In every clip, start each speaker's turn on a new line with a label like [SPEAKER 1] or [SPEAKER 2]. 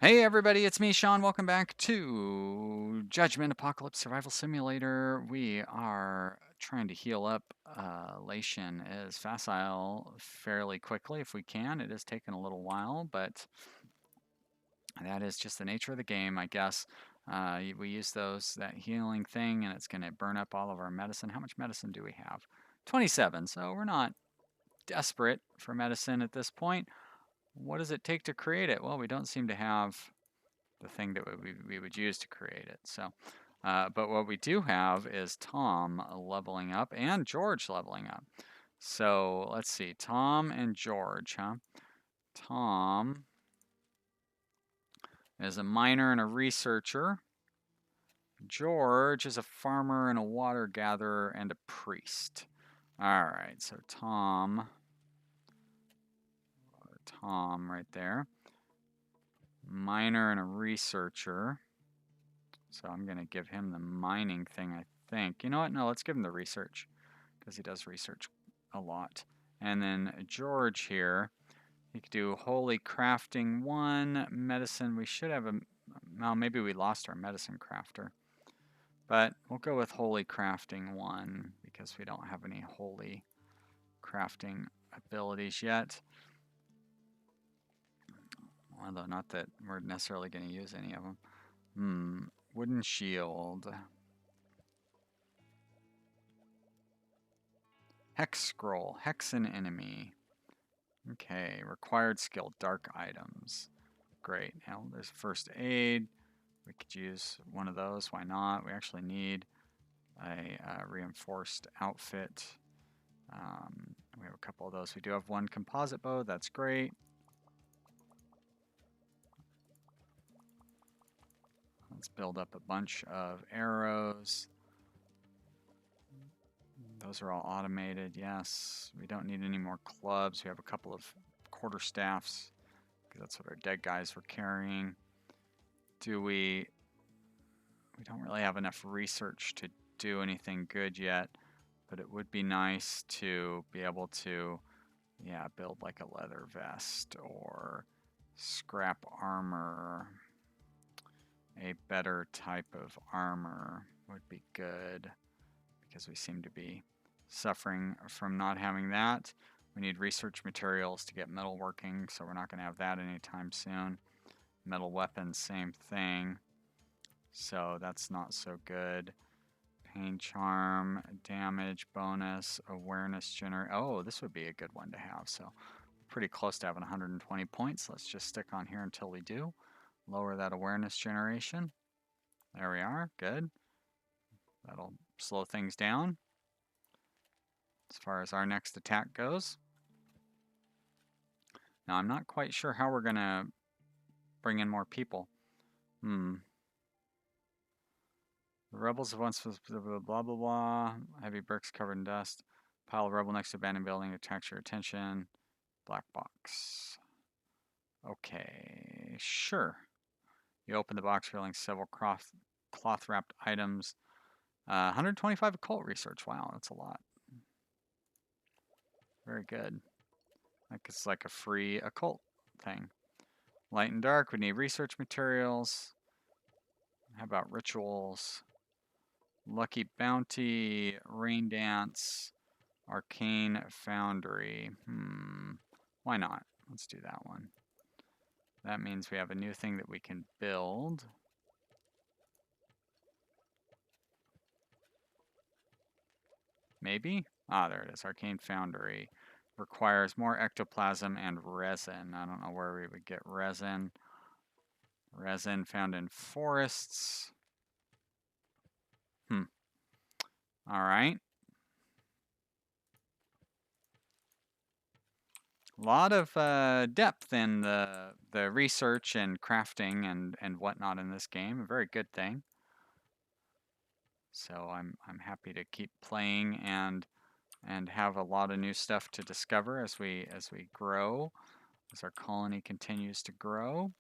[SPEAKER 1] Hey everybody, it's me, Sean. Welcome back to Judgment Apocalypse Survival Simulator. We are trying to heal up. Lation is facile fairly quickly if we can. It has taken a little while, but that is just the nature of the game, I guess. We use that healing thing, and it's going to burn up all of our medicine. How much medicine do we have? 27, so we're not desperate for medicine at this point. What does it take to create it? Well, we don't seem to have the thing that we would use to create it. So, but what we do have is Tom leveling up and George leveling up. So let's see, Tom and George, huh? Tom is a miner and a researcher. George is a farmer and a water gatherer and a priest. All right, so Tom right there. Miner and a researcher. So I'm going to give him the mining thing, I think. You know what? No, let's give him the research because he does research a lot. And then George here, he could do holy crafting 1, medicine. We should have a, well, maybe we lost our medicine crafter. But we'll go with holy crafting 1 because we don't have any holy crafting abilities yet. Although not that we're necessarily going to use any of them. Wooden shield. Hex scroll. Hex an enemy. Okay, required skill. Dark items. Great. Now there's first aid. We could use one of those. Why not? We actually need a reinforced outfit. We have a couple of those. We do have one composite bow. That's great. Let's build up a bunch of arrows. Those are all automated. Yes. We don't need any more clubs. We have a couple of quarterstaffs because that's what our dead guys were carrying. We don't really have enough research to do anything good yet, but it would be nice to be able to, yeah, build like a leather vest or scrap armor. A better type of armor would be good because we seem to be suffering from not having that. We need research materials to get metal working, so we're not going to have that anytime soon. Metal weapons, same thing. So that's not so good. Pain charm, damage bonus, awareness generate. Oh, this would be a good one to have. So pretty close to having 120 points. Let's just stick on here until we do. Lower that awareness generation. There we are. Good. That'll slow things down as far as our next attack goes. Now, I'm not quite sure how we're going to bring in more people. The rebels have once blah, blah, blah, blah. Heavy bricks covered in dust. Pile of rebel next to abandoned building attracts your attention. Black box. Okay, sure. You open the box, revealing several cloth-wrapped items. 125 occult research. Wow, that's a lot. Very good. Like it's like a free occult thing. Light and dark, we need research materials. How about rituals? Lucky bounty, rain dance, arcane foundry. Why not? Let's do that one. That means we have a new thing that we can build. Maybe? Ah, there it is. Arcane foundry. Requires more ectoplasm and resin. I don't know where we would get resin. Resin found in forests. All right. A lot of depth in the research and crafting and whatnot in this game. A very good thing. So I'm happy to keep playing and have a lot of new stuff to discover as we grow, as our colony continues to grow.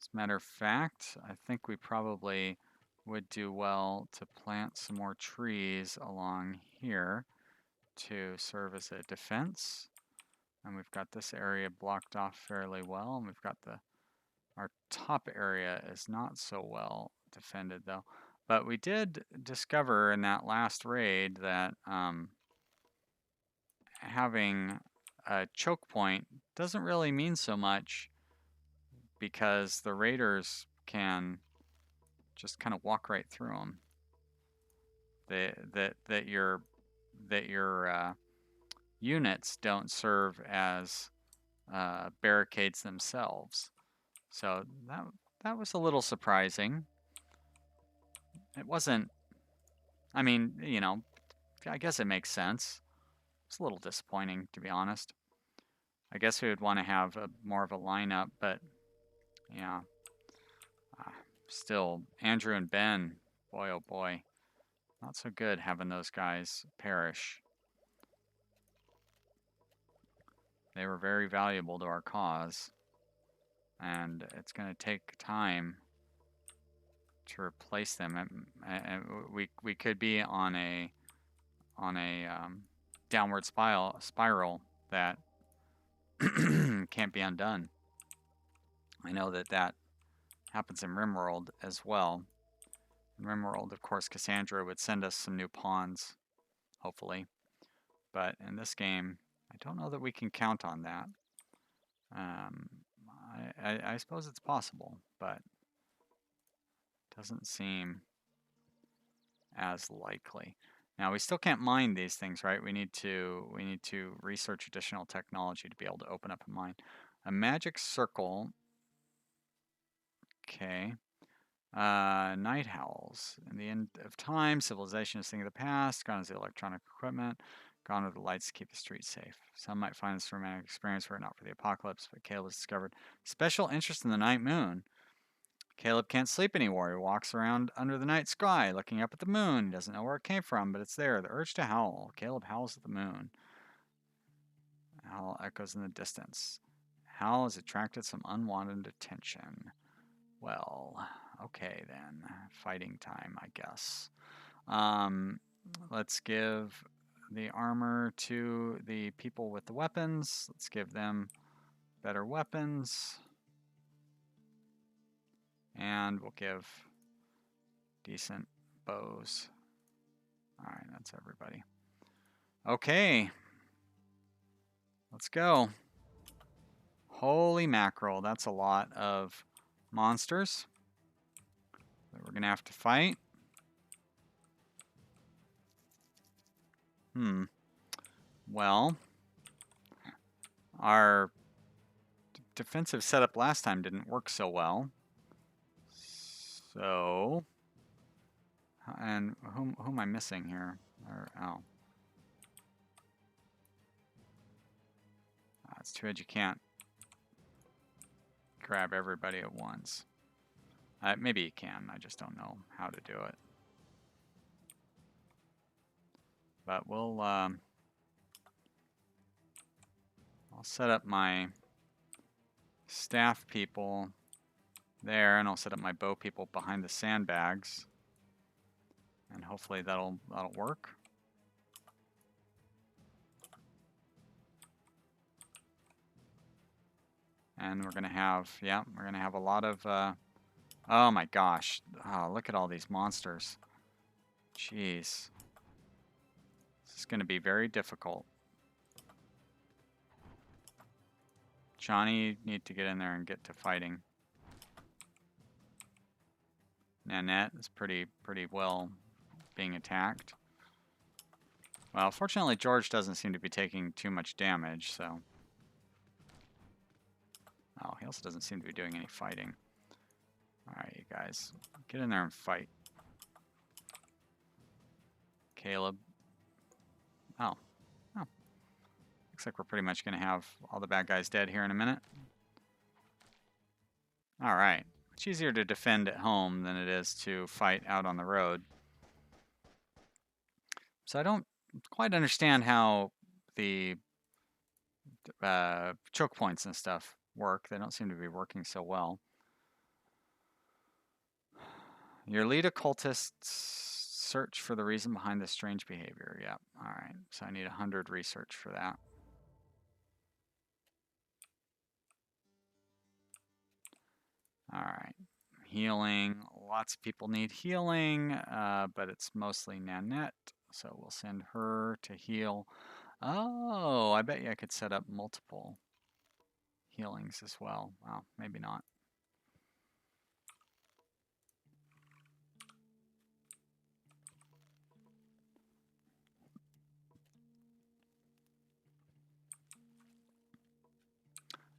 [SPEAKER 1] As a matter of fact, I think we probably would do well to plant some more trees along here to serve as a defense. And we've got this area blocked off fairly well, and we've got our top area is not so well defended though. But we did discover in that last raid that having a choke point doesn't really mean so much, because the raiders can just kind of walk right through them. That your units don't serve as barricades themselves. So that was a little surprising. It wasn't. I mean, you know, I guess it makes sense. It's a little disappointing, to be honest. I guess we would want to have more of a lineup, but yeah. Still, Andrew and Ben, boy oh boy, not so good having those guys perish. They were very valuable to our cause, and it's going to take time to replace them. And we could be on a downward spiral that can't be undone. I know that happens in Rimworld as well. In Rimworld, of course, Cassandra would send us some new pawns, hopefully. But in this game, I don't know that we can count on that. I suppose it's possible, but it doesn't seem as likely. Now, we still can't mine these things, right? We need to research additional technology to be able to open up a mine. A magic circle. Okay. Night howls. In the end of time, civilization is a thing of the past. Gone is the electronic equipment. Gone are the lights to keep the streets safe. Some might find this a romantic experience were it not for the apocalypse, but Kaleb has discovered special interest in the night moon. Kaleb can't sleep anymore. He walks around under the night sky, looking up at the moon. He doesn't know where it came from, but it's there. The urge to howl. Kaleb howls at the moon. Howl echoes in the distance. Howl has attracted some unwanted attention. Well, okay then. Fighting time, I guess. Let's give the armor to the people with the weapons. Let's give them better weapons. And we'll give decent bows. Alright, that's everybody. Okay. Let's go. Holy mackerel, that's a lot of monsters that we're going to have to fight. Well, our defensive setup last time didn't work so well. So, and who am I missing here? It's too bad you can't grab everybody at once. Maybe you can, I just don't know how to do it. But we'll, I'll set up my staff people there, and I'll set up my bow people behind the sandbags, and hopefully that'll work. And we're gonna have, yeah, we're gonna have a lot of, oh my gosh, oh, look at all these monsters. Jeez. This is gonna be very difficult. Johnny, you need to get in there and get to fighting. Nanette is pretty well being attacked. Well, fortunately, George doesn't seem to be taking too much damage, so. Oh, he also doesn't seem to be doing any fighting. Alright, you guys, get in there and fight. Kaleb. Oh. Looks like we're pretty much going to have all the bad guys dead here in a minute. Alright. It's easier to defend at home than it is to fight out on the road. So I don't quite understand how the choke points and stuff work. They don't seem to be working so well. Your lead occultists search for the reason behind this strange behavior. Yep. Alright. So I need 100 research for that. All right. Healing. Lots of people need healing, but it's mostly Nanette. So we'll send her to heal. Oh, I bet you I could set up multiple healings as well. Well, maybe not.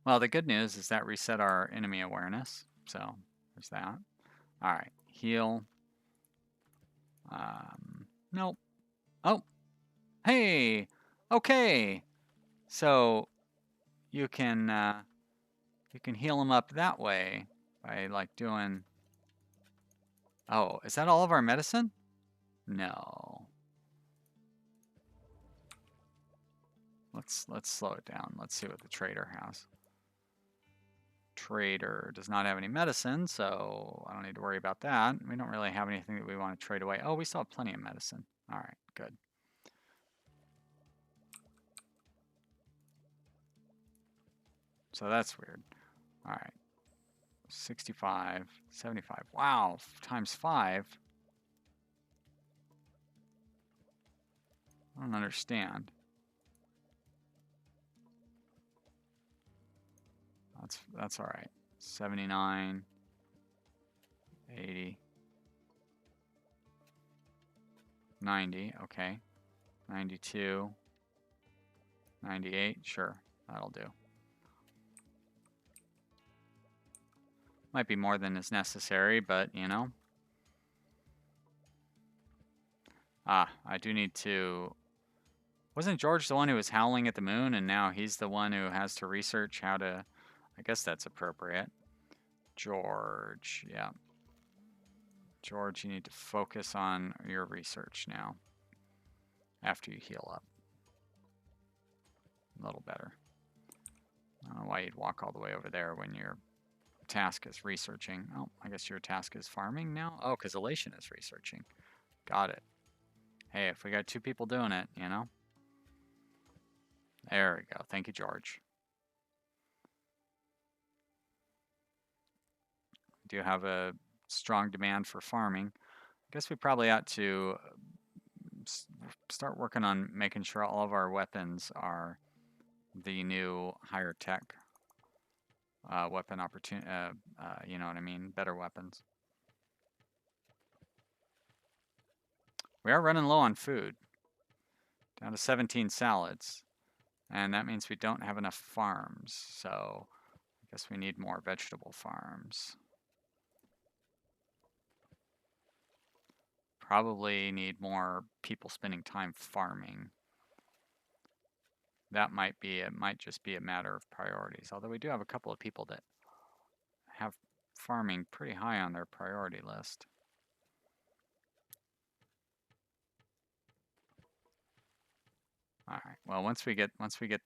[SPEAKER 1] Well, the good news is that reset our enemy awareness. So there's that. All right. Heal. Nope. Oh, hey. Okay. So you can heal them up that way by like doing. Oh, is that all of our medicine? No. Let's slow it down. Let's see what the trader has. Trader does not have any medicine, so I don't need to worry about that. We don't really have anything that we want to trade away. Oh, we still have plenty of medicine. All right, good. So that's weird. All right. 65, 75. Wow, times 5. I don't understand. That's all right. 79, 80, 90, okay. 92, 98, sure, that'll do. Might be more than is necessary, but you know. Ah, I do need to... Wasn't George the one who was howling at the moon, and now he's the one who has to research how to... I guess that's appropriate. George, yeah. George, you need to focus on your research now. After you heal up. A little better. I don't know why you'd walk all the way over there when your task is researching. Oh, I guess your task is farming now? Oh, because Elation is researching. Got it. Hey, if we got 2 people doing it, you know? There we go. Thank you, George. Do you have a strong demand for farming? I guess we probably ought to start working on making sure all of our weapons are the new higher tech weapon opportunity. You know what I mean? Better weapons. We are running low on food. Down to 17 salads. And that means we don't have enough farms. So I guess we need more vegetable farms. Probably need more people spending time farming. That might be, it might just be a matter of priorities. Although we do have a couple of people that have farming pretty high on their priority list. All right. Well, once we get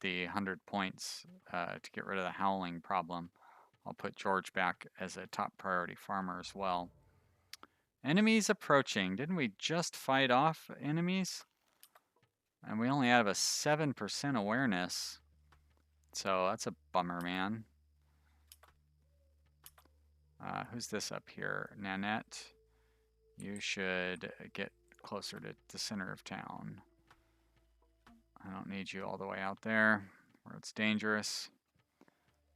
[SPEAKER 1] the 100 points to get rid of the howling problem, I'll put George back as a top priority farmer as well. Enemies approaching. Didn't we just fight off enemies? And we only have a 7% awareness. So that's a bummer, man. Who's this up here? Nanette. You should get closer to the center of town. I don't need you all the way out there where it's dangerous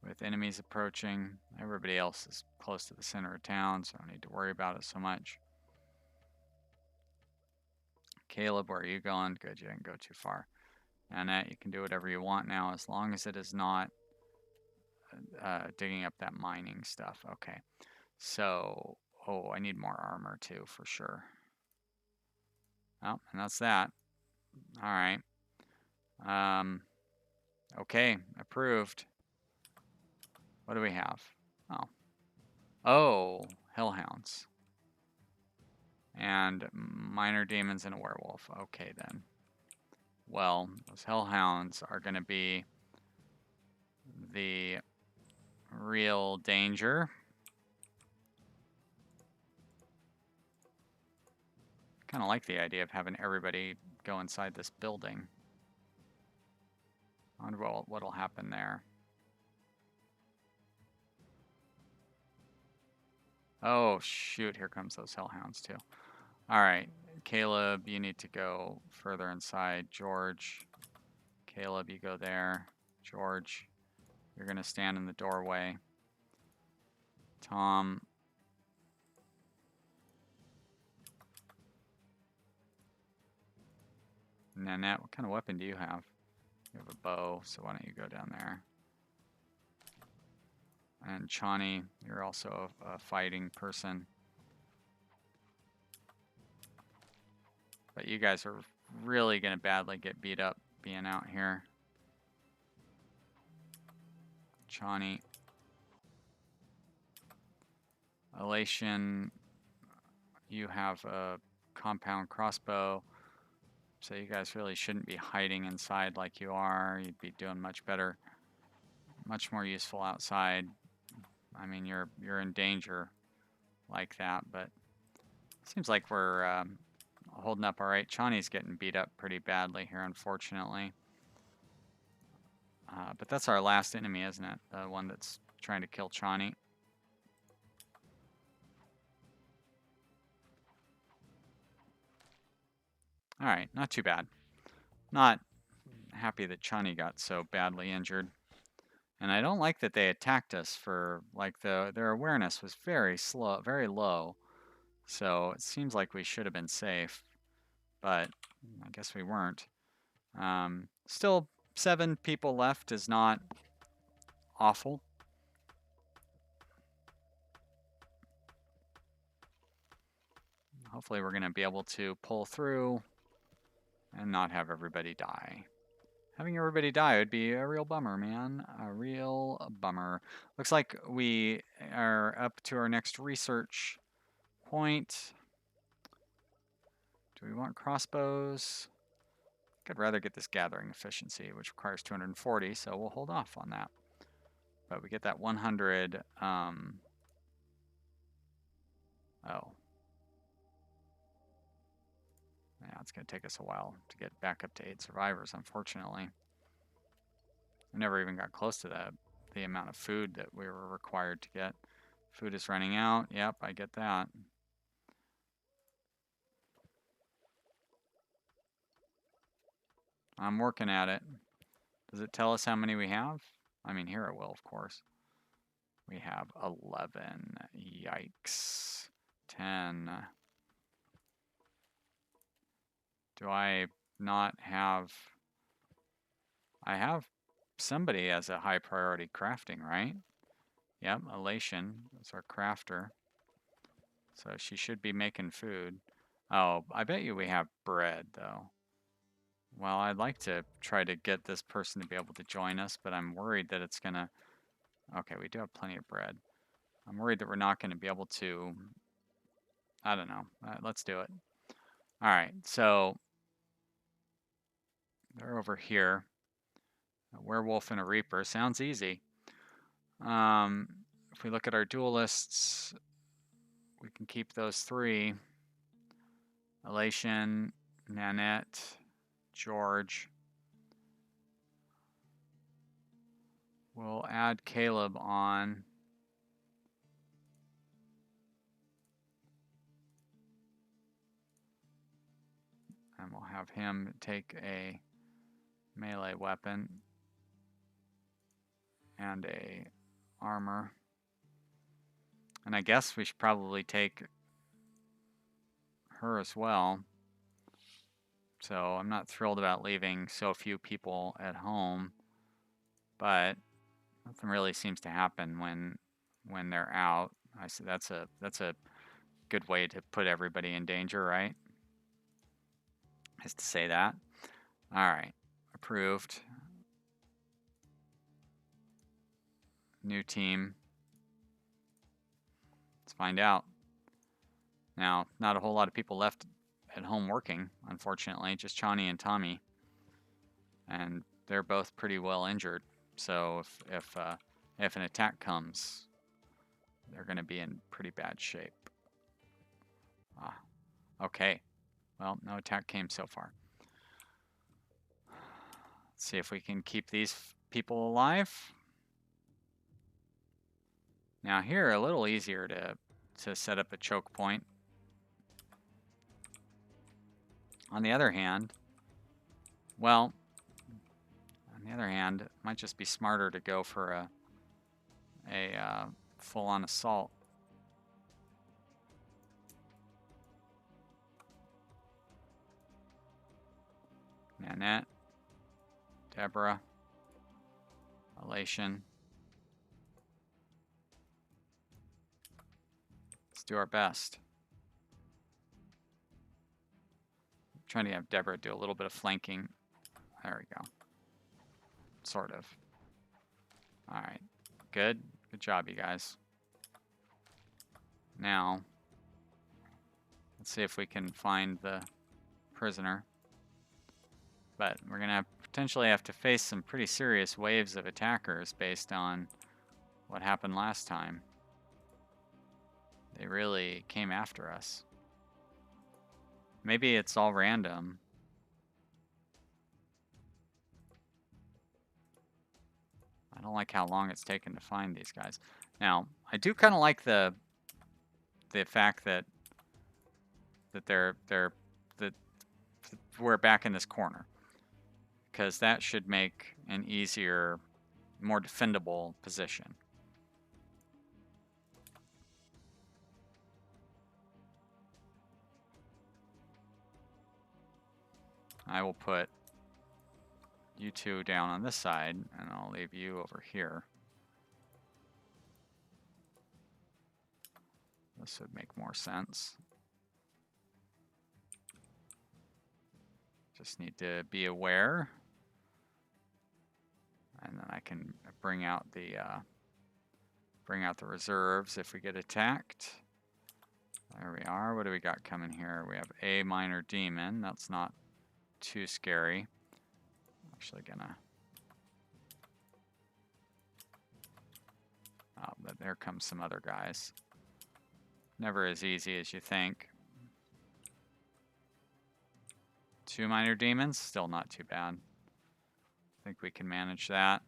[SPEAKER 1] with enemies approaching. Everybody else is close to the center of town, so I don't need to worry about it so much. Kaleb, where are you going? Good, you didn't go too far. Nanette, you can do whatever you want now as long as it is not digging up that mining stuff. Okay. So, oh, I need more armor too, for sure. Oh, and that's that. All right. Okay, approved. What do we have? Oh. Oh, hellhounds. And minor demons and a werewolf. Okay, then. Well, those hellhounds are going to be the real danger. Kind of like the idea of having everybody go inside this building. I wonder what'll happen there. Oh, shoot. Here comes those hellhounds, too. All right. Kaleb, you need to go further inside. George. Kaleb, you go there. George, you're going to stand in the doorway. Tom. Nanette, what kind of weapon do you have? You have a bow, so why don't you go down there? And Chani, you're also a fighting person. But you guys are really going to badly get beat up being out here. Chani. Elation, you have a compound crossbow. So you guys really shouldn't be hiding inside like you are. You'd be doing much better, much more useful outside. I mean, you're in danger like that, but seems like we're holding up all right. Chani's getting beat up pretty badly here, unfortunately. But that's our last enemy, isn't it? The one that's trying to kill Chani. All right, not too bad. Not happy that Chani got so badly injured. And I don't like that they attacked us for, like, their awareness was very slow, very low. So it seems like we should have been safe, but I guess we weren't. Still, 7 people left is not awful. Hopefully we're going to be able to pull through and not have everybody die. Having everybody die would be a real bummer, man. A real bummer. Looks like we are up to our next research point. Do we want crossbows? I'd rather get this gathering efficiency, which requires 240, so we'll hold off on that. But we get that 100. Oh. Yeah, it's going to take us a while to get back up to 8 survivors, unfortunately. We never even got close to the amount of food that we were required to get. Food is running out. Yep, I get that. I'm working at it. Does it tell us how many we have? I mean, here it will, of course. We have 11. Yikes. 10. Do I not have... I have somebody as a high priority crafting, right? Yep, Elation is our crafter. So she should be making food. Oh, I bet you we have bread, though. Well, I'd like to try to get this person to be able to join us, but I'm worried that it's going to... Okay, we do have plenty of bread. I'm worried that we're not going to be able to... I don't know. Let's do it. All right, so they're over here. A werewolf and a reaper. Sounds easy. If we look at our duelists, we can keep those 3. Elation, Nanette, George. We'll add Kaleb on. And we'll have him take a melee weapon and a armor. And I guess we should probably take her as well. So I'm not thrilled about leaving so few people at home, but nothing really seems to happen when they're out. I see that's a good way to put everybody in danger, right? Is to say that. All right, approved. New team. Let's find out. Now, not a whole lot of people left at home working, unfortunately, just Chani and Tommy. And they're both pretty well injured. So if an attack comes, they're going to be in pretty bad shape. Ah, okay. Well, no attack came so far. Let's see if we can keep these people alive. Now here, a little easier to to set up a choke point. On the other hand, well, on the other hand, it might just be smarter to go for a full-on assault. Nanette, Deborah, Elation. Let's do our best. I'm trying to have Deborah do a little bit of flanking. There we go. Sort of. All right. Good. Good job, you guys. Now, let's see if we can find the prisoner. But we're going to potentially have to face some pretty serious waves of attackers based on what happened last time. They really came after us. Maybe it's all random. I don't like how long it's taken to find these guys. Now, I do kind of like the fact that we're back in this corner, because that should make an easier, more defendable position. I will put you two down on this side, and I'll leave you over here. This would make more sense. Just need to be aware. And then I can bring out the reserves if we get attacked. There we are. What do we got coming here? We have a minor demon. That's not too scary. Actually gonna. Oh, but there comes some other guys. Never as easy as you think. 2 minor demons, still not too bad. I think we can manage that.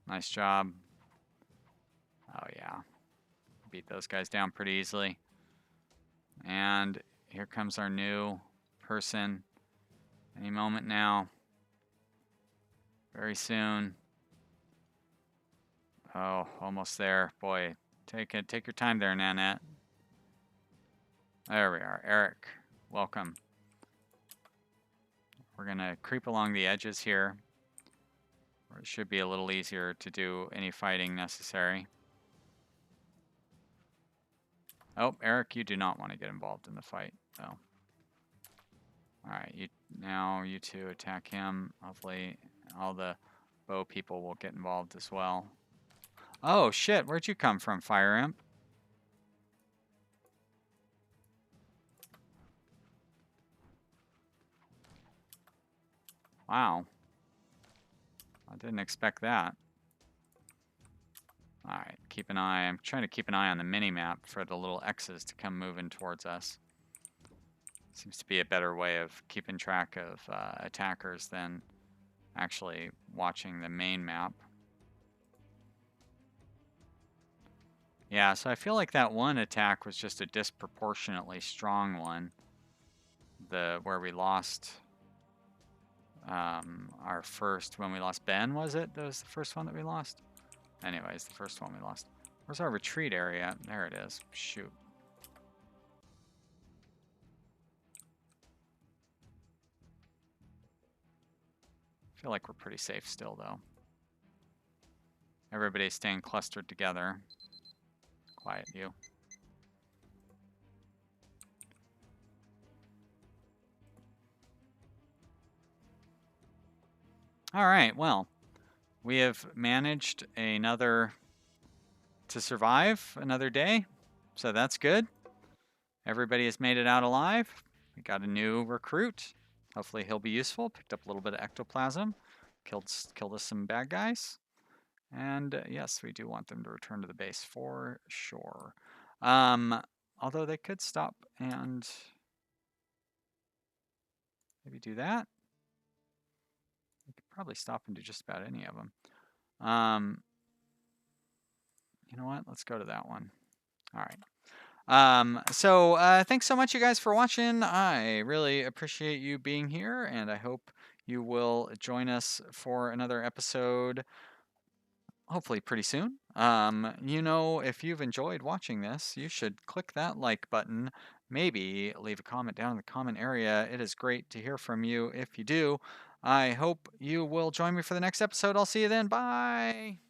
[SPEAKER 1] Nice job. Oh yeah. Beat those guys down pretty easily. And here comes our new person. Any moment now. Very soon. Oh, almost there. Boy, take your time there, Nanette. There we are. Eric, welcome. We're gonna creep along the edges here, where it should be a little easier to do any fighting necessary. Oh, Eric, you do not want to get involved in the fight, though. Alright, you two attack him. Hopefully all the bow people will get involved as well. Oh shit, where'd you come from, Fire Imp? Wow. I didn't expect that. Alright, keep an eye. I'm trying to keep an eye on the mini-map for the little X's to come moving towards us. Seems to be a better way of keeping track of attackers than actually watching the main map. Yeah, so I feel like that one attack was just a disproportionately strong one. Where we lost our first, when we lost Ben, was it? That was the first one that we lost? Anyways, the first one we lost. Where's our retreat area? There it is. Shoot. I feel like we're pretty safe still, though. Everybody's staying clustered together. Quiet you. All right, well, we have managed to survive another day, so that's good. Everybody has made it out alive. We got a new recruit. Hopefully he'll be useful. Picked up a little bit of ectoplasm. Killed us some bad guys. And yes, we do want them to return to the base for sure. Although they could stop and maybe do that. We could probably stop and do just about any of them. You know what? Let's go to that one. All right. Thanks so much, you guys, for watching. I really appreciate you being here, and I hope you will join us for another episode, hopefully pretty soon. If you've enjoyed watching this, you should click that like button. Maybe leave a comment down in the comment area. It is great to hear from you if you do. I hope you will join me for the next episode. I'll see you then. Bye.